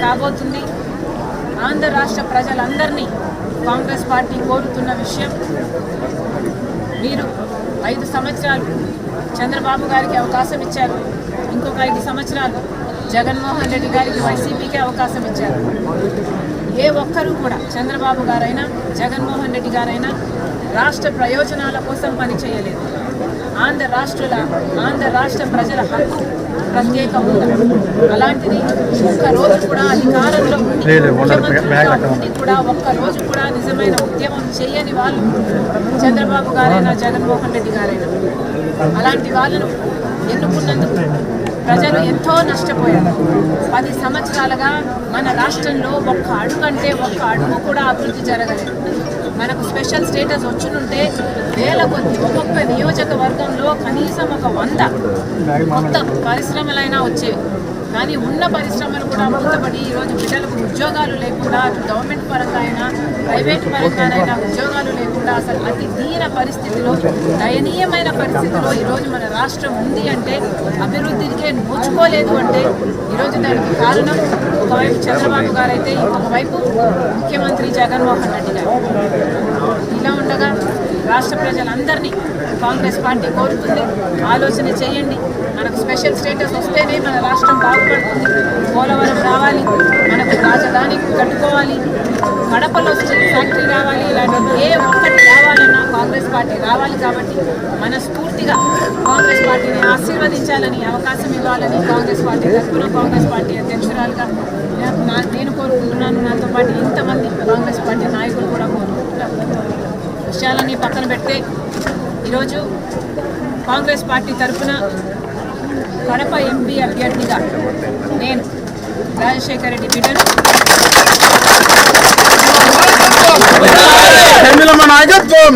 కాబోతుంది. ఆంధ్ర రాష్ట్ర ప్రజలందరినీ కాంగ్రెస్ పార్టీ కోరుతున్న విషయం, మీరు 5 సంవత్సరాలు చంద్రబాబు గారికి అవకాశం ఇచ్చారు, ఇంకొక 5 సంవత్సరాలు జగన్మోహన్ రెడ్డి గారికి వైసీపీకి అవకాశం ఇచ్చారు. ఏ ఒక్కరూ కూడా చంద్రబాబు గారైనా జగన్మోహన్ రెడ్డి గారైనా రాష్ట్ర ప్రయోజనాల కోసం పనిచేయలేదు. ఆంధ్ర రాష్ట్ర ప్రజల హక్కు ప్రత్యేక హోదా, అలాంటిది ఒక్కరోజు కూడా అధికారంలో ఉండి కూడా ఒక్కరోజు కూడా నిజమైన ఉద్యమం చేయని వాళ్ళు చంద్రబాబు గారైనా జగన్మోహన్ రెడ్డి గారైనా. అలాంటి వాళ్ళను ఎన్నుకున్నందుకు ప్రజలు ఎంతో నష్టపోయారు. 10 సంవత్సరాలుగా మన రాష్ట్రంలో ఒక్క అడుగు కూడా అభివృద్ధి జరగలేదు. మనకు స్పెషల్ స్టేటస్ వచ్చునుంటే వేల కొద్ది ఒక్కొక్క నియోజకవర్గంలో కనీసం ఒక 100 కొత్త పరిశ్రమలైనా వచ్చేవి. కానీ ఉన్న పరిశ్రమలు కూడా మూతపడి ఈరోజు బిడ్డలకు ఉద్యోగాలు లేకుండా, గవర్నమెంట్ పరంగా అయినా ప్రైవేటు పరంగానైనా ఉద్యోగాలు లేకుండా అసలు అతి దీన పరిస్థితిలో, దయనీయమైన పరిస్థితిలో ఈరోజు మన రాష్ట్రం ఉంది అంటే, అభివృద్ధికే నోచుకోలేదు అంటే ఈరోజు దానికి కారణం ఒకవైపు చంద్రబాబు గారైతే ఇంకొక వైపు ముఖ్యమంత్రి జగన్మోహన్ రెడ్డి గారు. ఇలా ఉండగా రాష్ట్ర ప్రజలందరినీ కాంగ్రెస్ పార్టీ కోరుతుంది, ఆలోచన చేయండి. మనకు స్పెషల్ స్టేటస్ వస్తేనే మన రాష్ట్రం బాగుపడుతుంది. పోలవరం రావాలి, మనకు రాజధాని కట్టుకోవాలి, కడపలో స్టీల్ ఫ్యాక్టరీ రావాలి, ఇలాంటి ఏ ఒక్కటి రావాలన్నా కాంగ్రెస్ పార్టీ రావాలి. కాబట్టి మనస్ఫూర్తిగా కాంగ్రెస్ పార్టీని ఆశీర్వదించాలని, అవకాశం ఇవ్వాలని కాంగ్రెస్ పార్టీ తరఫున కాంగ్రెస్ పార్టీ అధ్యక్షురాలుగా నేను కోరుకుంటున్నాను. నాతో పాటు ఇంతమంది కాంగ్రెస్ పార్టీ నాయకులు కూడా కోరుకుంటున్నారు. విషయాలన్నీ పక్కన పెడితే ఈరోజు కాంగ్రెస్ పార్టీ తరఫున కడప ఎంపీ అభ్యర్థిగా నేను రాజశేఖర రెడ్డి బిడ్డను నాయకత్వం